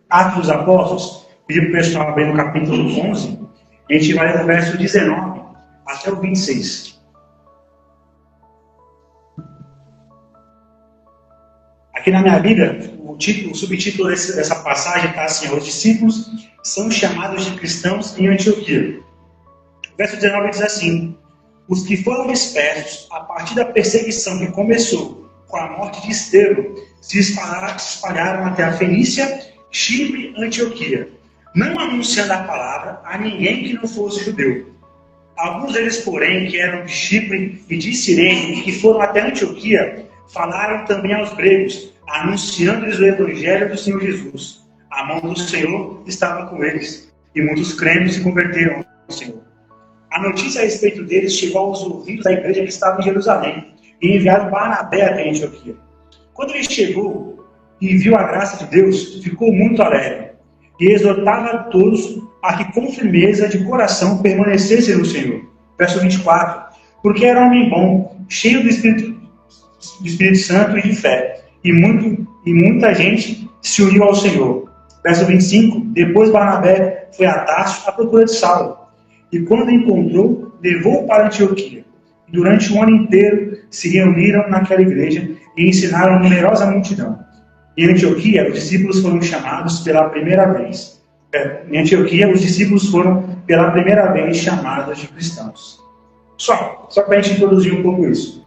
Atos dos Apóstolos, pedir para o pessoal abrir no capítulo 11, a gente vai ler do verso 19 até o 26. Aqui na minha Bíblia, o subtítulo dessa passagem está assim: os discípulos são chamados de cristãos em Antioquia. O verso 19 diz assim: os que foram dispersos a partir da perseguição que começou com a morte de Estevão se espalharam até a Fenícia, Chipre, Antioquia, não anunciando a palavra a ninguém que não fosse judeu. Alguns deles, porém, que eram de Chipre e de Cirene e que foram até Antioquia, falaram também aos gregos, anunciando-lhes o evangelho do Senhor Jesus. A mão do Senhor estava com eles, e muitos crentes se converteram ao Senhor. A notícia a respeito deles chegou aos ouvidos da igreja que estava em Jerusalém, e enviaram Barnabé até Antioquia. Quando ele chegou e viu a graça de Deus, ficou muito alegre, e exortava a todos a que com firmeza de coração permanecessem no Senhor. Verso 24. Porque era um homem bom, cheio do Espírito Santo e de fé, e muita gente se uniu ao Senhor. Verso 25. Depois Barnabé foi a Tarso à procura de Saulo, e quando encontrou, levou-o para Antioquia. E durante o ano inteiro se reuniram naquela igreja e ensinaram a numerosa multidão. Em Antioquia, os discípulos foram chamados pela primeira vez. Em Antioquia, os discípulos foram pela primeira vez chamados de cristãos. Só para a gente introduzir um pouco isso.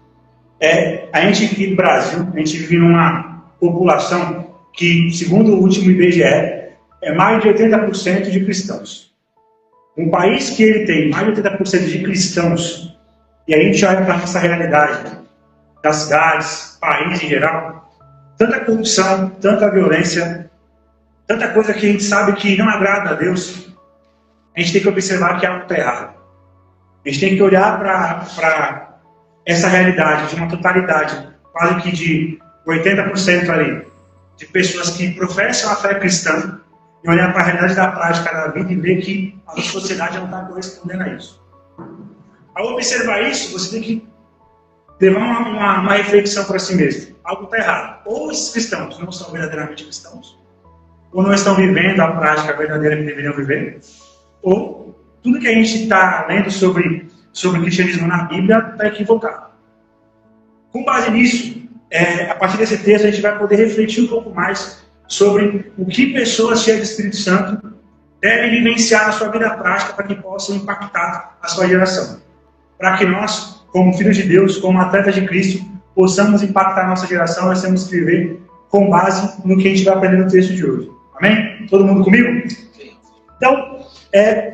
A gente aqui no Brasil, a gente vive numa população que, segundo o último IBGE, é mais de 80% de cristãos. Um país que ele tem mais de 80% de cristãos, e a gente olha para a nossa realidade, das cidades, país em geral, tanta corrupção, tanta violência, tanta coisa que a gente sabe que não agrada a Deus, a gente tem que observar que algo está errado. A gente tem que olhar para essa realidade de uma totalidade, quase que de 80% ali, de pessoas que professam a fé cristã, e olhar para a realidade da prática da vida e ver que a nossa sociedade não está correspondendo a isso. Ao observar isso, você tem que levar uma reflexão para si mesmo. Algo está errado. Ou esses cristãos não são verdadeiramente cristãos, ou não estão vivendo a prática verdadeira que deveriam viver, ou tudo que a gente está lendo sobre cristianismo na Bíblia está equivocado. Com base nisso, a partir desse texto a gente vai poder refletir um pouco mais sobre o que pessoas cheias do Espírito Santo devem vivenciar na sua vida prática para que possam impactar a sua geração. Para que nós, como filhos de Deus, como atletas de Cristo, possamos impactar a nossa geração, nós temos que viver com base no que a gente vai aprender no texto de hoje. Amém? Todo mundo comigo? Então,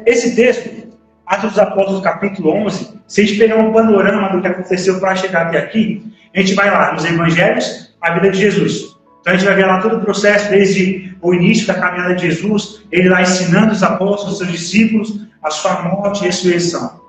esse texto, Atos dos Apóstolos, capítulo 11, se a gente pegar um panorama do que aconteceu para chegar até aqui, a gente vai lá nos Evangelhos, a vida de Jesus. Então a gente vai ver lá todo o processo, desde o início da caminhada de Jesus, ele lá ensinando os apóstolos, os seus discípulos, a sua morte e ressurreição.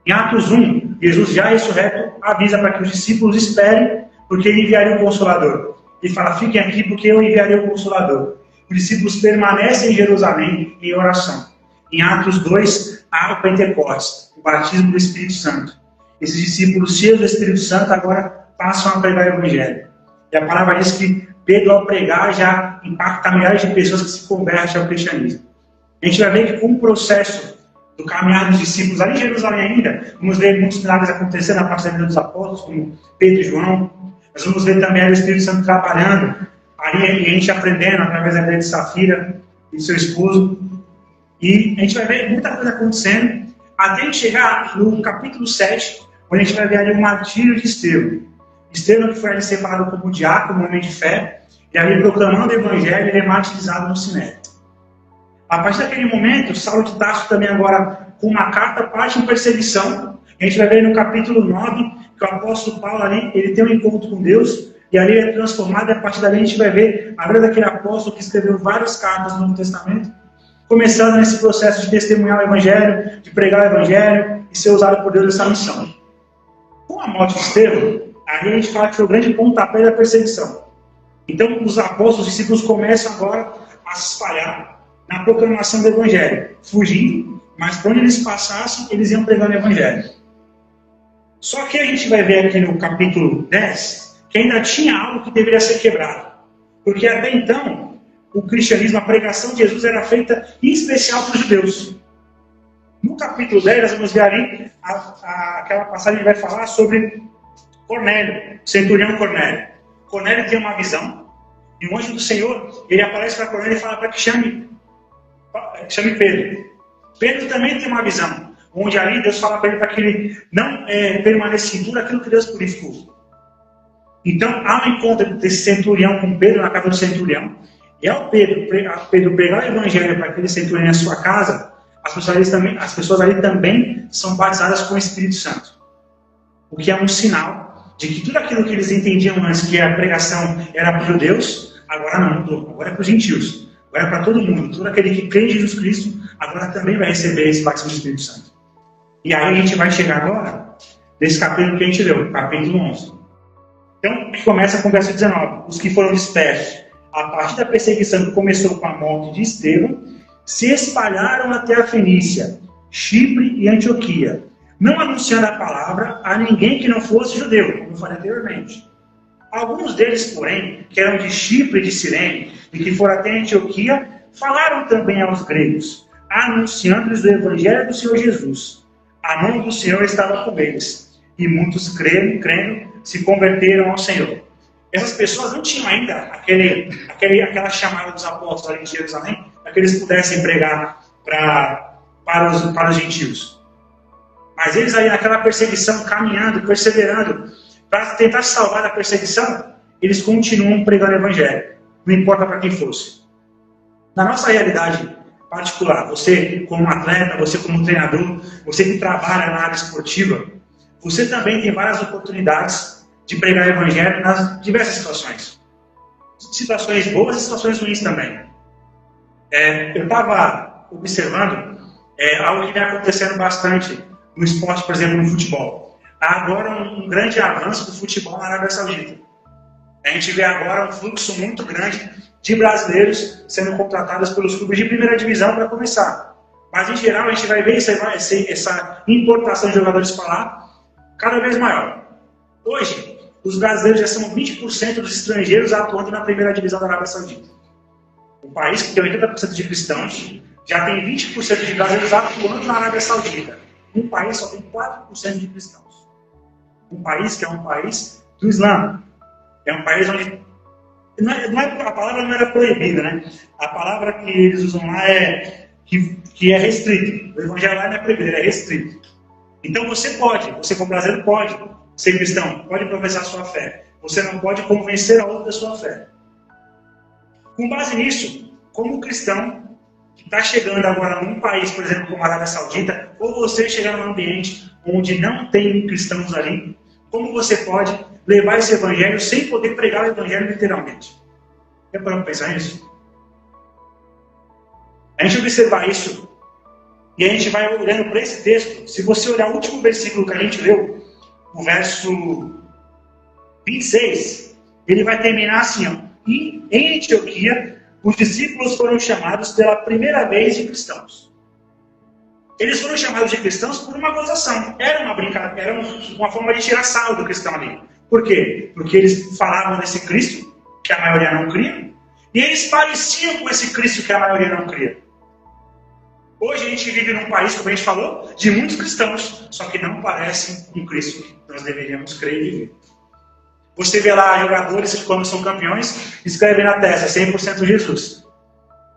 Em Atos 1, Jesus já ressurreto avisa para que os discípulos esperem, porque ele enviaria o Consolador. Ele fala: fiquem aqui porque eu enviarei o Consolador. Os discípulos permanecem em Jerusalém em oração. Em Atos 2, há o Pentecostes, o batismo do Espírito Santo. Esses discípulos cheios do Espírito Santo agora passam a pregar o Evangelho. E a palavra diz que Pedro, ao pregar, já impacta milhares de pessoas que se convertem ao cristianismo. A gente vai ver que com o processo do caminhar dos discípulos ali em Jerusalém ainda, vamos ver muitos milagres acontecendo na parte da vida dos apóstolos, como Pedro e João. Nós vamos ver também o Espírito Santo trabalhando, ali a gente aprendendo através da vida de Safira e seu esposo. E a gente vai ver muita coisa acontecendo, até a gente chegar no capítulo 7, onde a gente vai ver ali o martírio de Estevão. Estevão, que foi ali separado como diácono, homem de fé, e ali proclamando o Evangelho, ele é martirizado no Sinédrio. A partir daquele momento, Saulo de Tarso também agora, com uma carta, parte em perseguição. A gente vai ver no capítulo 9, que o apóstolo Paulo ali, ele tem um encontro com Deus, e ali ele é transformado, e a partir dali a gente vai ver a vida daquele apóstolo que escreveu várias cartas no Novo Testamento, começando nesse processo de testemunhar o Evangelho, de pregar o Evangelho, e ser usado por Deus nessa missão. Com a morte de Estevão, aí a gente fala que foi o grande pontapé da perseguição. Então, os apóstolos, os discípulos começam agora a se espalhar na proclamação do Evangelho, fugindo, mas por onde eles passassem, eles iam pregando o Evangelho. Só que a gente vai ver aqui no capítulo 10, que ainda tinha algo que deveria ser quebrado. Porque até então, o cristianismo, a pregação de Jesus era feita em especial para os judeus. No capítulo 10, nós vamos ver ali aquela passagem que vai falar sobre Cornélio, centurião Cornélio. Cornélio tem uma visão, e o anjo do Senhor, ele aparece para Cornélio e fala para que chame Pedro. Pedro também tem uma visão, onde ali Deus fala para ele para que ele não permaneça em tudo aquilo que Deus purificou. Então, há um encontro desse centurião com Pedro na casa do centurião, e ao Pedro pregar o evangelho para aquele centurião na sua casa, as pessoas ali também são batizadas com o Espírito Santo. O que é um sinal de que tudo aquilo que eles entendiam antes, que a pregação era para os judeus, agora não mudou, agora é para os gentios, agora é para todo mundo. Todo aquele que crê em Jesus Cristo, agora também vai receber esse batismo do Espírito Santo. E aí a gente vai chegar agora, nesse capítulo que a gente leu, capítulo 11. Então, que começa com o verso 19. Os que foram dispersos a partir da perseguição que começou com a morte de Estevão, se espalharam até a Fenícia, Chipre e Antioquia, não anunciando a palavra a ninguém que não fosse judeu, como eu falei anteriormente. Alguns deles, porém, que eram de Chipre e de Cirene, e que foram até Antioquia, falaram também aos gregos, anunciando-lhes o evangelho do Senhor Jesus. A mão do Senhor estava com eles, e muitos crendo, se converteram ao Senhor. Essas pessoas não tinham ainda aquela chamada dos apóstolos ali em Jerusalém, para que eles pudessem pregar para os gentios. Mas eles aí naquela perseguição, caminhando, perseverando, para tentar salvar da perseguição, eles continuam pregando o evangelho, não importa para quem fosse. Na nossa realidade particular, você como atleta, você como treinador, você que trabalha na área esportiva, você também tem várias oportunidades de pregar o evangelho nas diversas situações. Situações boas e situações ruins também. Eu estava observando algo que vem acontecendo bastante no esporte, por exemplo, no futebol. Há agora um grande avanço do futebol na Arábia Saudita. A gente vê agora um fluxo muito grande de brasileiros sendo contratados pelos clubes de primeira divisão para começar. Mas, em geral, a gente vai ver essa importação de jogadores para lá cada vez maior. Hoje, os brasileiros já são 20% dos estrangeiros atuando na primeira divisão da Arábia Saudita. Um país que tem 80% de cristãos, já tem 20% de brasileiros atuando na Arábia Saudita. Um país só tem 4% de cristãos. Um país que é um país do Islã. É um país onde... a palavra não era proibida, né? A palavra que eles usam lá que é restrito. O evangelho lá não é proibido, é restrito. Então você como brasileiro pode ser cristão, pode professar sua fé. Você não pode convencer a outra da sua fé. Com base nisso, como cristão que está chegando agora num país, por exemplo, como a Arábia Saudita, ou você chegar num ambiente onde não tem cristãos ali, como você pode levar esse evangelho sem poder pregar o evangelho literalmente? Já paramos pensar nisso? A gente observar isso, e a gente vai olhando para esse texto. Se você olhar o último versículo que a gente leu, o verso 26, ele vai terminar assim, ó. E em Antioquia, os discípulos foram chamados pela primeira vez de cristãos. Eles foram chamados de cristãos por uma gozação. Era uma brincadeira, era uma forma de tirar sarro do cristão ali. Por quê? Porque eles falavam desse Cristo, que a maioria não cria, e eles pareciam com esse Cristo que a maioria não cria. Hoje a gente vive num país, como a gente falou, de muitos cristãos, só que não parecem com Cristo que nós deveríamos crer e viver. Você vê lá jogadores que, quando são campeões, escrevem na testa 100% Jesus.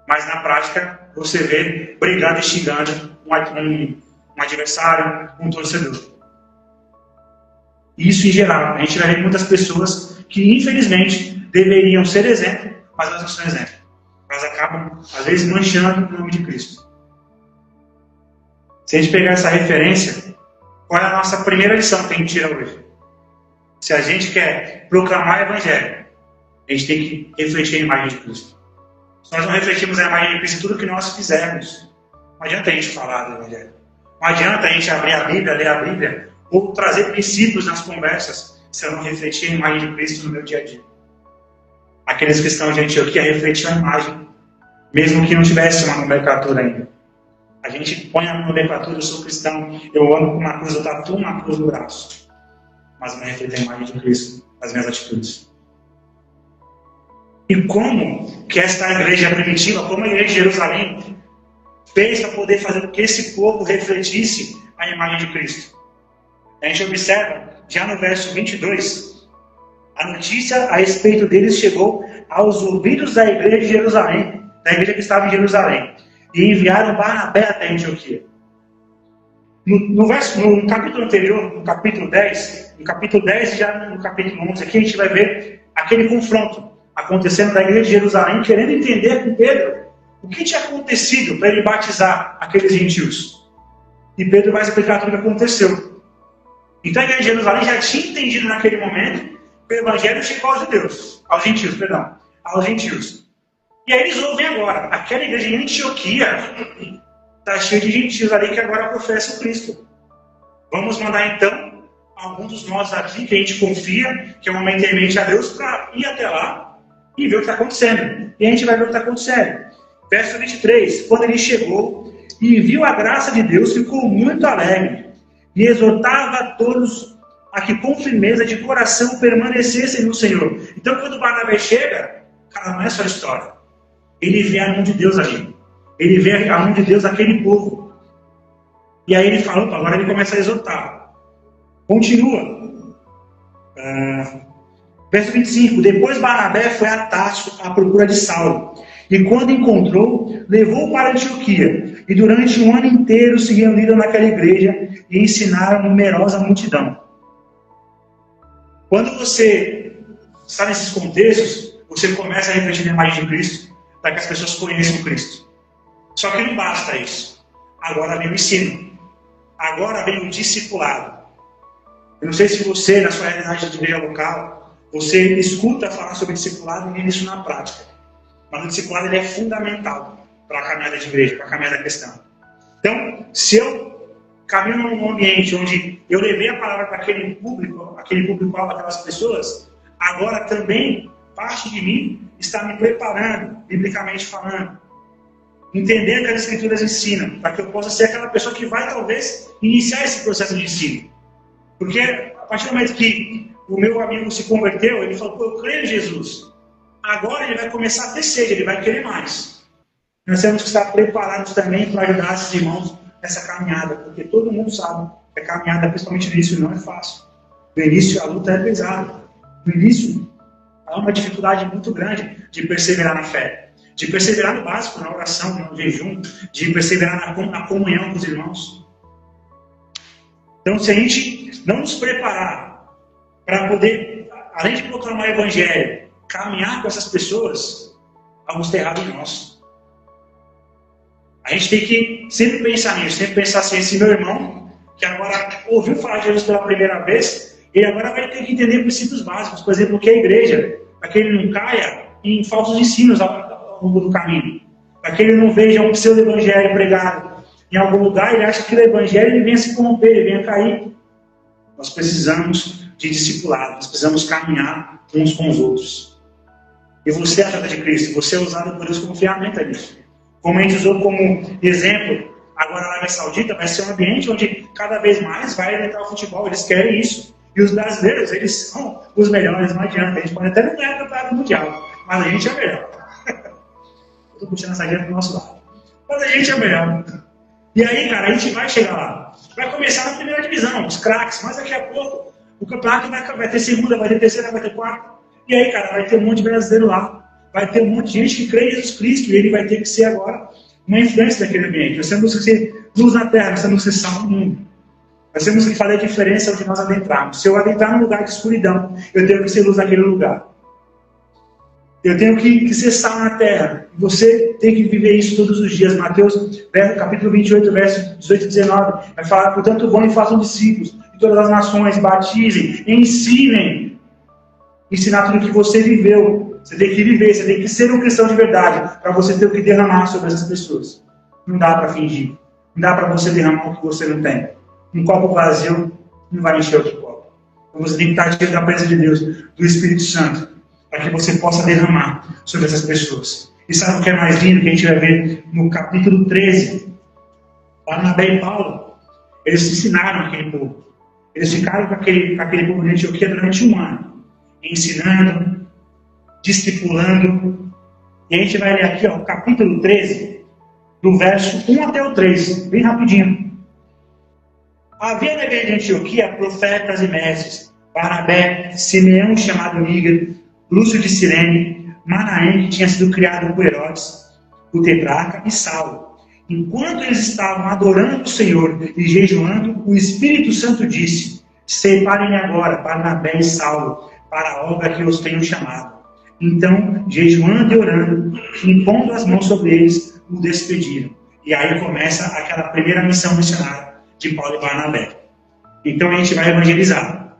Mas na prática, você vê brigando e xingando um adversário, um torcedor. Isso em geral. A gente vai ver muitas pessoas que, infelizmente, deveriam ser exemplo, mas elas não são exemplo. Elas acabam, às vezes, manchando o nome de Cristo. Se a gente pegar essa referência, qual é a nossa primeira lição que a gente tira hoje? Se a gente quer proclamar o Evangelho, a gente tem que refletir a imagem de Cristo. Se nós não refletirmos a imagem de Cristo em tudo que nós fizermos, não adianta a gente falar do Evangelho. Não adianta a gente abrir a Bíblia, ler a Bíblia, ou trazer princípios nas conversas, se eu não refletir a imagem de Cristo no meu dia a dia. Aqueles cristãos de Antioquia refletiam a imagem, mesmo que não tivesse uma nomenclatura ainda. A gente põe a nomenclatura, eu sou cristão, eu ando com uma cruz, eu tatuo uma cruz no braço. Mas não reflito a imagem de Cristo nas minhas atitudes. E como que esta igreja primitiva, como a igreja de Jerusalém, fez para poder fazer com que esse povo refletisse a imagem de Cristo. A gente observa, já no verso 22, a notícia a respeito deles chegou aos ouvidos da igreja de Jerusalém, da igreja que estava em Jerusalém, e enviaram Barnabé até Antioquia. No capítulo anterior, no capítulo 10 e já no capítulo 11, aqui a gente vai ver aquele confronto acontecendo da igreja de Jerusalém, querendo entender com Pedro o que tinha acontecido para ele batizar aqueles gentios. E Pedro vai explicar tudo o que aconteceu. Então a igreja de Jerusalém já tinha entendido naquele momento que o evangelho chegou aos judeus, aos gentios. E aí eles ouvem agora, aquela igreja em Antioquia está cheia de gentios ali que agora professam Cristo. Vamos mandar então alguns dos nossos aqui, que a gente confia, que é uma mente temente a Deus, para ir até lá e ver o que está acontecendo. E a gente vai ver o que está acontecendo. Verso 23, quando ele chegou e viu a graça de Deus, ficou muito alegre e exortava a todos a que com firmeza de coração permanecessem no Senhor. Então quando Barnabé chega, cara, não é só história. Ele vê a mão de Deus ali. Ele vê a mão de Deus naquele povo. E aí ele fala, opa, agora ele começa a exortar. Continua. Verso 25. Depois Barnabé foi a Tarso à procura de Saulo. E quando encontrou, levou-o para Antioquia. E durante um ano inteiro se reuniram naquela igreja e ensinaram numerosa multidão. Quando você está nesses contextos, você começa a refletir na imagem de Cristo, para que as pessoas conheçam Cristo. Só que não basta isso. Agora vem o ensino. Agora vem o discipulado. Eu não sei se você, na sua realidade de igreja local, você escuta falar sobre discipulado e vê isso na prática. Mas o discipulado ele é fundamental para a caminhada de igreja, para a caminhada cristã. Então, se eu caminho num ambiente onde eu levei a palavra para aquele público-alvo, aquelas pessoas, agora também parte de mim está me preparando, biblicamente falando. Entender o que as Escrituras ensinam, para que eu possa ser aquela pessoa que vai, talvez, iniciar esse processo de ensino. Porque, a partir do momento que o meu amigo se converteu, ele falou, pô, eu creio em Jesus. Agora ele vai começar a ter sede, ele vai querer mais. Nós temos que estar preparados também para ajudar esses irmãos nessa caminhada, porque todo mundo sabe que a caminhada, principalmente no início, não é fácil. No início, a luta é pesada. No início, há uma dificuldade muito grande de perseverar na fé. De perseverar no básico, na oração, no jejum, de perseverar na comunhão com os irmãos. Então, se a gente não nos preparar para poder, além de proclamar o evangelho, caminhar com essas pessoas, algo está errado em nós. A gente tem que sempre pensar nisso, sempre pensar assim, esse meu irmão, que agora ouviu falar de Jesus pela primeira vez, ele agora vai ter que entender princípios básicos, por exemplo, o que é a igreja, para que ele não caia em falsos ensinos ao longo do caminho, para que ele não veja um pseudo-evangelho pregado em algum lugar, ele acha que o evangelho ele venha se corromper, ele venha cair. Nós precisamos de discipulado, nós precisamos caminhar uns com os outros. E você é atleta de Cristo, você é usado por Deus como ferramenta nisso. Como a gente usou como exemplo, agora a Arábia Saudita vai ser um ambiente onde cada vez mais vai entrar o futebol, eles querem isso. E os brasileiros, eles são os melhores, não adianta. A gente pode até não ganhar o campeonato mundial, mas a gente é melhor. Eu estou puxando essa guerra pro nosso lado. Mas a gente é melhor. E aí, cara, a gente vai chegar lá. Vai começar na primeira divisão, os craques, mas daqui a pouco o campeonato vai ter segunda, vai ter terceira, vai ter quarta. E aí, cara, vai ter um monte de brasileiro lá. Vai ter um monte de gente que crê em Jesus Cristo e ele vai ter que ser agora uma influência daquele ambiente. Nós temos que ser luz na terra, nós temos que ser sal no mundo. Nós temos que fazer a diferença onde nós adentrarmos. Se eu adentrar num lugar de escuridão, eu tenho que ser luz naquele lugar. Eu tenho que ser sal na terra. Você tem que viver isso todos os dias. Mateus, capítulo 28, verso 18 e 19. Vai falar, portanto, vão e façam discípulos de todas as nações, batizem, ensinem. Ensinar tudo que você viveu. Você tem que viver, você tem que ser um cristão de verdade, para você ter o que derramar sobre essas pessoas. Não dá para fingir. Não dá para você derramar o que você não tem. Um copo vazio não vai encher outro copo. Então você tem que estar cheio da presença de Deus, do Espírito Santo, para que você possa derramar sobre essas pessoas. E sabe o que é mais lindo que a gente vai ver no capítulo 13? Barnabé e Paulo, eles ensinaram aquele povo. Eles ficaram com aquele povo de Antioquia durante um ano, ensinando, discipulando E a gente vai ler aqui, ó, o capítulo 13, do verso 1 até o 3, bem rapidinho. Havia na igreja de Antioquia profetas e mestres, Barnabé, Simeão, chamado Níger, Lúcio de Cirene, Manaém, que tinha sido criado por Herodes, o tetrarca, e Saulo. Enquanto eles estavam adorando o Senhor e jejuando, o Espírito Santo disse: separem agora Barnabé e Saulo para a obra que os tenho chamado. Então, jejuando e orando, impondo as mãos sobre eles, o despediram. E aí começa aquela primeira missão missionária de Paulo e Barnabé. Então a gente vai evangelizar,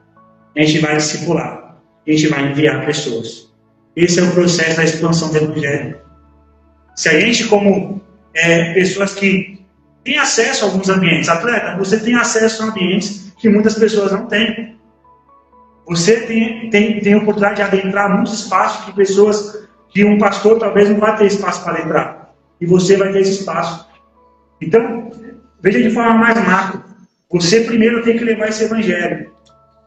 a gente vai discipular, a gente vai enviar pessoas. Esse é o processo da expansão do evangelho. Se a gente, como pessoas que têm acesso a alguns ambientes, atleta, você tem acesso a ambientes que muitas pessoas não têm. Você tem a oportunidade de adentrar muitos espaços que pessoas, que um pastor talvez não vai ter espaço para adentrar. E você vai ter esse espaço. Então, veja de forma mais macro. Você primeiro tem que levar esse evangelho.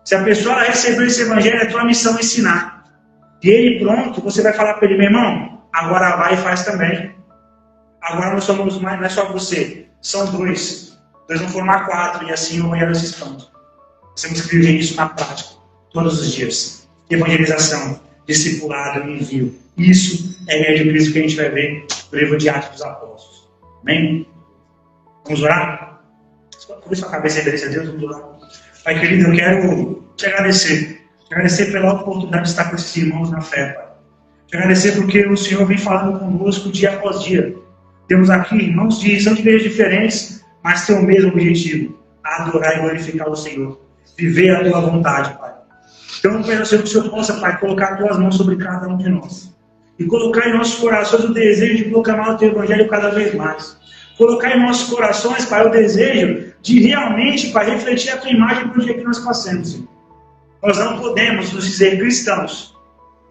Se a pessoa recebeu esse evangelho, é tua missão ensinar. E ele pronto, você vai falar para ele: meu irmão, agora vai e faz também. Agora não somos mais, não é só você. São dois. Dois vão formar 4 e assim o evangelho se expande. Você tem que escrever isso na prática, todos os dias. Evangelização, discipulado e envio. Isso é a ideia de Cristo que a gente vai ver no livro de Atos dos Apóstolos. Amém? Vamos orar? Cobrir sua cabeça e agradecer a Deus, vamos orar. Pai querido, eu quero te agradecer. Te agradecer pela oportunidade de estar com esses irmãos na fé, Pai. Te agradecer porque o Senhor vem falando conosco dia após dia. Temos aqui irmãos são de igrejas diferentes, mas têm o mesmo objetivo: adorar e glorificar o Senhor. Viver a tua vontade, Pai. Então, eu peço que o Senhor possa, Pai, colocar as tuas mãos sobre cada um de nós. E colocar em nossos corações o desejo de proclamar o teu evangelho cada vez mais. Colocar em nossos corações, Pai, o desejo de realmente, Pai, refletir a tua imagem para o dia que nós passamos, Senhor. Nós não podemos nos dizer cristãos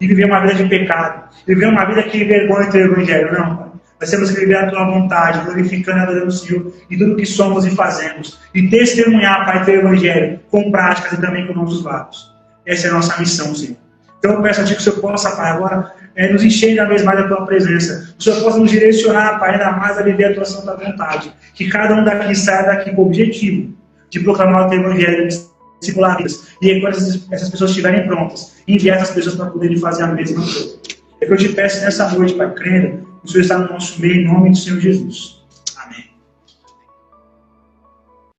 e viver uma vida de pecado, viver uma vida que envergonha o teu evangelho, não, Pai. Nós temos que viver a tua vontade, glorificando e adorando o Senhor e tudo que somos e fazemos. E testemunhar, Pai, teu evangelho com práticas e também com nossos lábios. Essa é a nossa missão, Senhor. Então eu peço a Ti que o Senhor possa, Pai, agora nos encher ainda vez mais da Tua presença. O Senhor possa nos direcionar, Pai, ainda mais a viver a Tua santa vontade. Que cada um daqui saia daqui com o objetivo de proclamar o Teu evangelho, de discipular vidas. E aí, quando essas pessoas estiverem prontas, enviar essas pessoas para poderem fazer a mesma coisa. É que eu te peço nessa noite, Pai, crendo, o Senhor está no nosso meio, em nome do Senhor Jesus.